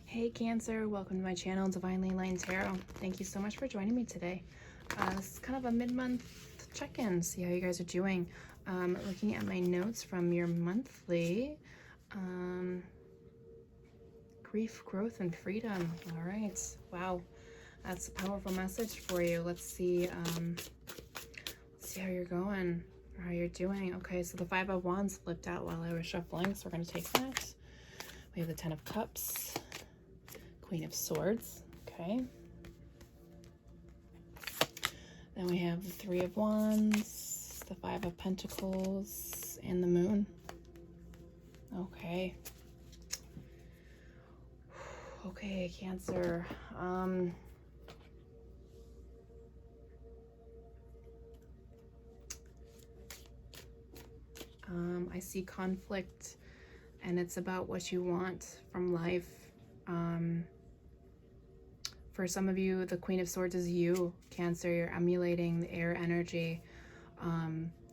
Hey Cancer, welcome to my channel, Divinely Aligned Tarot. Thank you so much for joining me today. This is kind of a mid-month check-in, see how you guys are doing. Looking at my notes from your monthly, grief, growth, and freedom. All right, wow, that's a powerful message for you. Let's see how you're going, or how you're doing. Okay, so the Five of Wands flipped out while I was shuffling, so we're going to take that. We have the Ten of Cups, Queen of Swords, okay. Then we have the Three of Wands, the Five of Pentacles, and the Moon. Okay. Okay, Cancer. I see conflict, and it's about what you want from life. For some of you, the Queen of Swords is you, Cancer. You're emulating the air energy,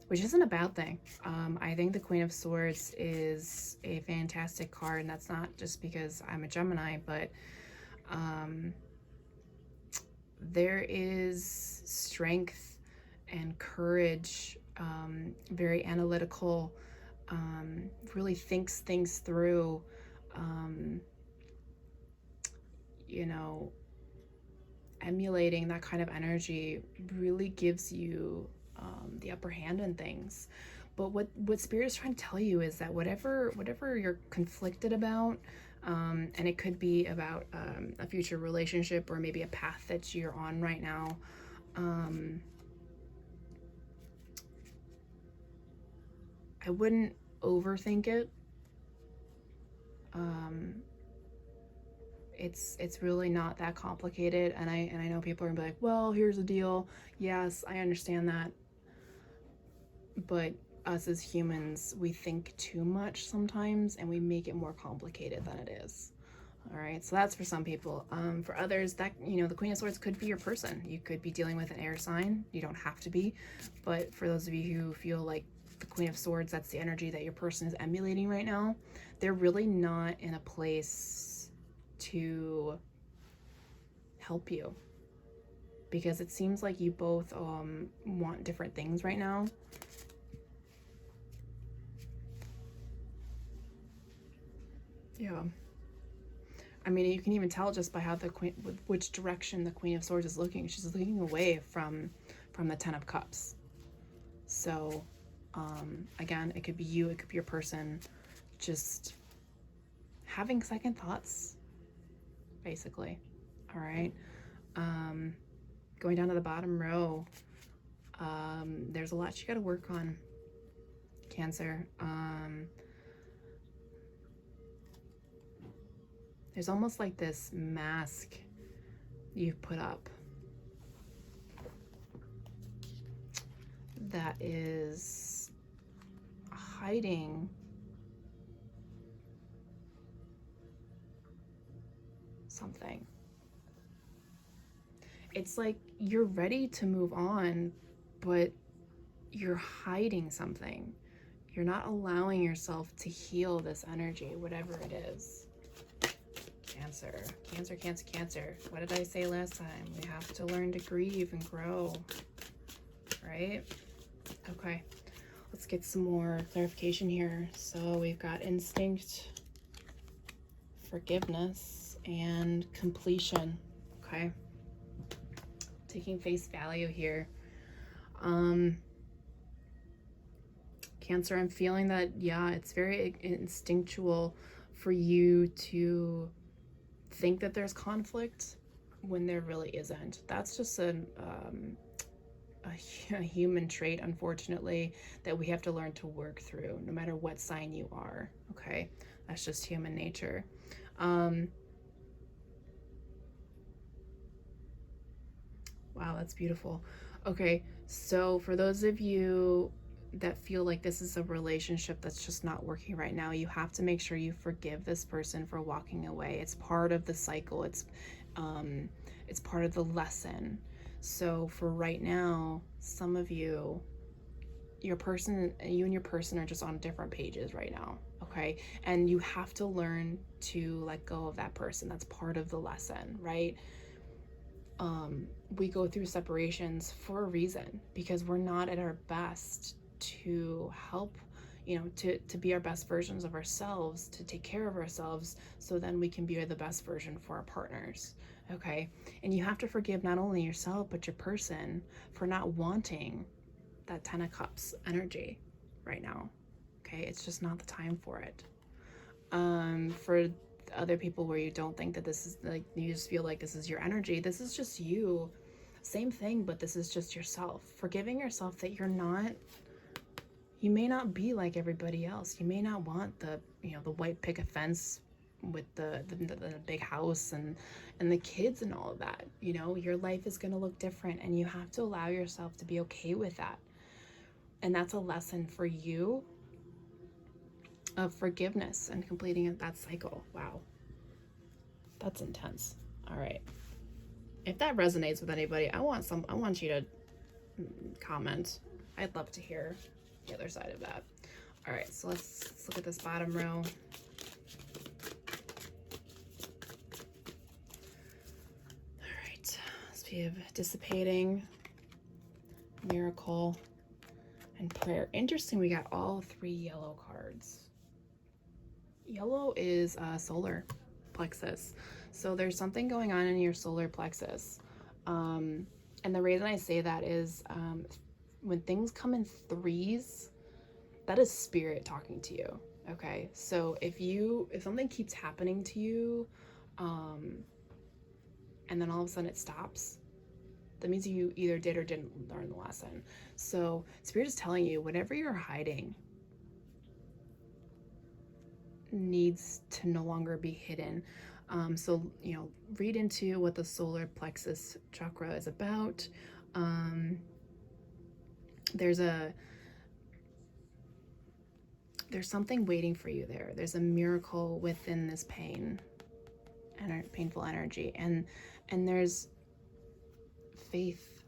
which isn't a bad thing. I think the Queen of Swords is a fantastic card, and that's not just because I'm a Gemini, but there is strength and courage, very analytical, really thinks things through, you know, emulating that kind of energy really gives you the upper hand in things. But what Spirit is trying to tell you is that whatever you're conflicted about, and it could be about a future relationship or maybe a path that you're on right now, I wouldn't overthink it. It's really not that complicated, and I know people are gonna be like, well, here's the deal. Yes, I understand that, but us as humans, we think too much sometimes, and we make it more complicated than it is. All right, so that's for some people. For others, that, you know, the Queen of Swords could be your person. You could be dealing with an air sign. You don't have to be, but for those of you who feel like the Queen of Swords, that's the energy that your person is emulating right now, they're really not in a place to help you, because it seems like you both want different things right now. Yeah, I mean, you can even tell just by how the Queen, which direction the Queen of Swords is looking. She's looking away from the Ten of Cups. So again, it could be you, it could be your person, just having second thoughts, basically. All right. Going down to the bottom row, there's a lot you got to work on, Cancer. There's almost like this mask you've put up that is hiding something. It's like you're ready to move on, but you're hiding something. You're not allowing yourself to heal this energy, whatever it is. Cancer, Cancer, Cancer, Cancer. What did I say last time? We have to learn to grieve and grow, right? Okay, let's get some more clarification here. So we've got instinct, forgiveness, and completion. Okay, taking face value here. Cancer, I'm feeling that, yeah, it's very instinctual for you to think that there's conflict when there really isn't. That's just a human trait, unfortunately, that we have to learn to work through, no matter what sign you are. Okay, that's just human nature. Wow, that's beautiful. Okay, so for those of you that feel like this is a relationship that's just not working right now, you have to make sure you forgive this person for walking away. It's part of the cycle. It's part of the lesson. So for right now, some of you, you and your person are just on different pages right now, okay? And you have to learn to let go of that person. That's part of the lesson, right? We go through separations for a reason, because we're not at our best to help, to be our best versions of ourselves, to take care of ourselves, so then we can be the best version for our partners, okay? And you have to forgive not only yourself, but your person for not wanting that 10 of Cups energy right now, okay? It's just not the time for it. For other people where you don't think that this is like, you just feel like this is your energy, this is just you. Same thing, but this is just yourself. Forgiving yourself that you may not be like everybody else. You may not want the white picket fence with the big house and the kids and all of that. Your life is going to look different, and you have to allow yourself to be okay with that. And that's a lesson for you of forgiveness and completing that cycle. Wow. That's intense. All right. If that resonates with anybody, I want you to comment. I'd love to hear the other side of that. All right, so let's look at this bottom row. All right, so we have dissipating, miracle, and prayer. Interesting, we got all 3 yellow cards. Yellow is solar plexus. So there's something going on in your solar plexus. And the reason I say that is when things come in 3s, that is spirit talking to you. Okay, so if something keeps happening to you, and then all of a sudden it stops, that means you either did or didn't learn the lesson. So spirit is telling you, whatever you're hiding needs to no longer be hidden. So read into what the solar plexus chakra is about. There's something waiting for you there. There's a miracle within this painful energy, and there's faith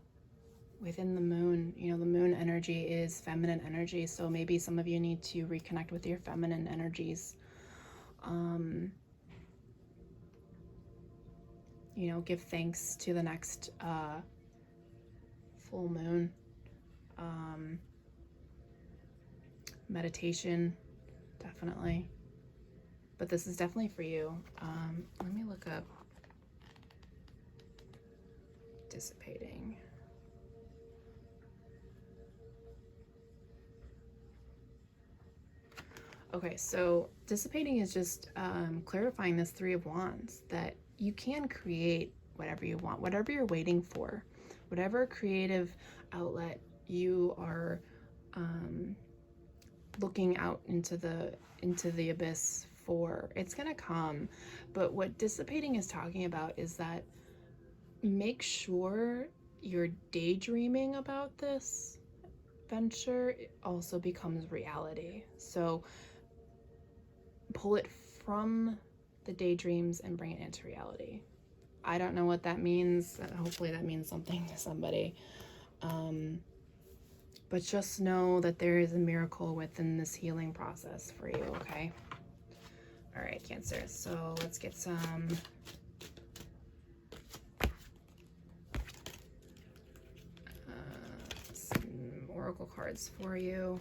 within the moon. The moon energy is feminine energy, so maybe some of you need to reconnect with your feminine energies. Give thanks to the next full moon. Meditation, definitely. But this is definitely for you. Let me look up dissipating. Okay, so dissipating is just clarifying this 3 of Wands, that you can create whatever you want, whatever you're waiting for, whatever creative outlet you are looking out into the abyss for, it's gonna come. But what dissipating is talking about is that make sure you're daydreaming about this venture also becomes reality. So pull it from the daydreams and bring it into reality. I don't know what that means. Hopefully that means something to somebody. But just know that there is a miracle within this healing process for you, okay? All right, Cancer. So let's get some oracle cards for you.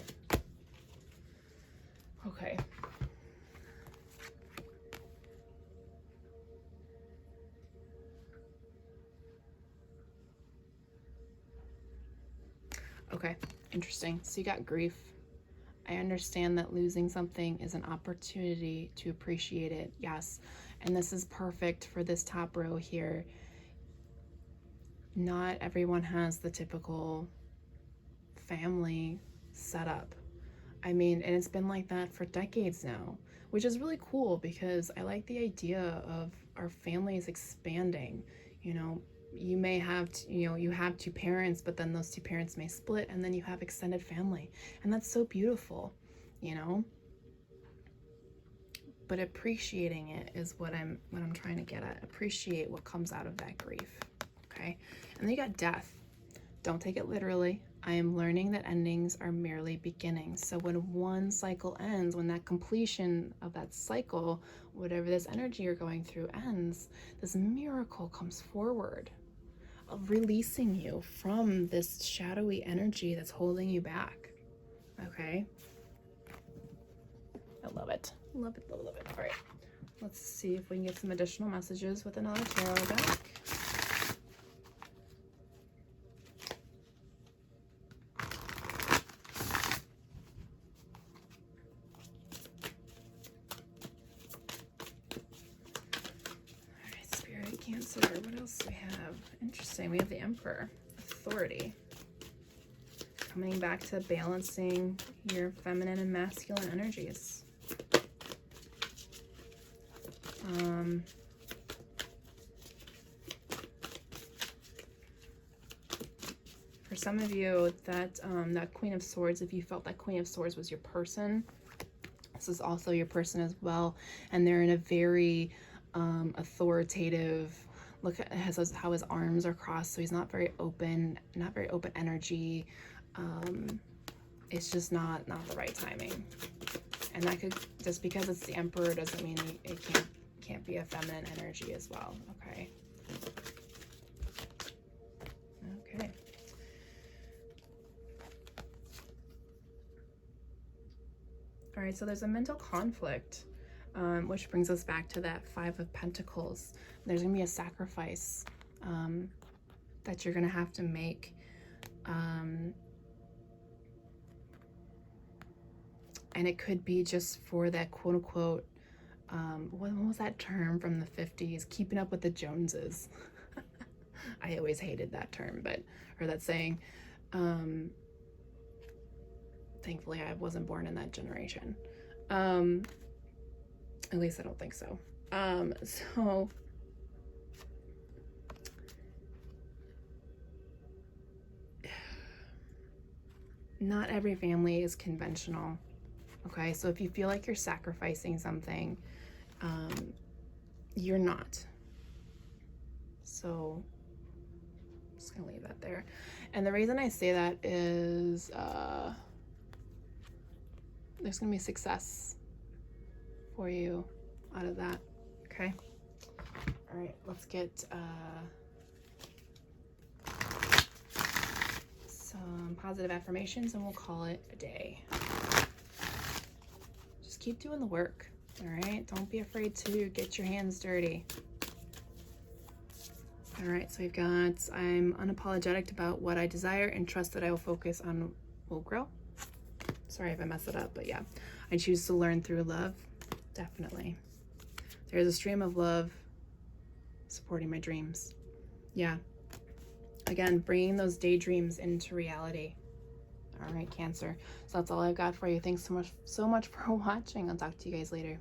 Okay. Okay, interesting. So you got grief. I understand that losing something is an opportunity to appreciate it. Yes. And this is perfect for this top row here. Not everyone has the typical family setup. I mean, and it's been like that for decades now, which is really cool because I like the idea of our families expanding. You may have, you have 2 parents, but then those 2 parents may split, and then you have extended family, and that's so beautiful, But appreciating it is what I'm trying to get at. Appreciate what comes out of that grief, okay? And then you got death. Don't take it literally. I am learning that endings are merely beginnings. So when one cycle ends, when that completion of that cycle, whatever this energy you're going through ends, this miracle comes forward of releasing you from this shadowy energy that's holding you back. Okay? I love it. Love it, love it, love it. All right. Let's see if we can get some additional messages with another tarot deck. Cancer, what else do we have? Interesting, we have the Emperor, authority. Coming back to balancing your feminine and masculine energies. For some of you, that Queen of Swords, if you felt that Queen of Swords was your person, this is also your person as well. And they're in a very authoritative, look at how his arms are crossed, so he's not very open energy. It's just not the right timing. And that could, just because it's the Emperor doesn't mean it can't be a feminine energy as well. Okay. All right, so there's a mental conflict, which brings us back to that Five of Pentacles. There's gonna be a sacrifice that you're gonna have to make. And it could be just for that quote unquote, what was that term from the 50s? Keeping up with the Joneses. I always hated that term, or that saying. Thankfully, I wasn't born in that generation. At least I don't think so. So not every family is conventional. Okay, so if you feel like you're sacrificing something, you're not. So I'm just gonna leave that there. And the reason I say that is there's gonna be success for you out of that. Okay. All right, let's get some positive affirmations and we'll call it a day. Just keep doing the work. All right, don't be afraid to get your hands dirty. All right, so we've got, I'm unapologetic about what I desire and trust that I will focus on will grow. Sorry if I mess it up, but yeah. I choose to learn through love, definitely. There's a stream of love supporting my dreams. Yeah. Again, bringing those daydreams into reality. All right, Cancer. So that's all I've got for you. Thanks so much for watching. I'll talk to you guys later.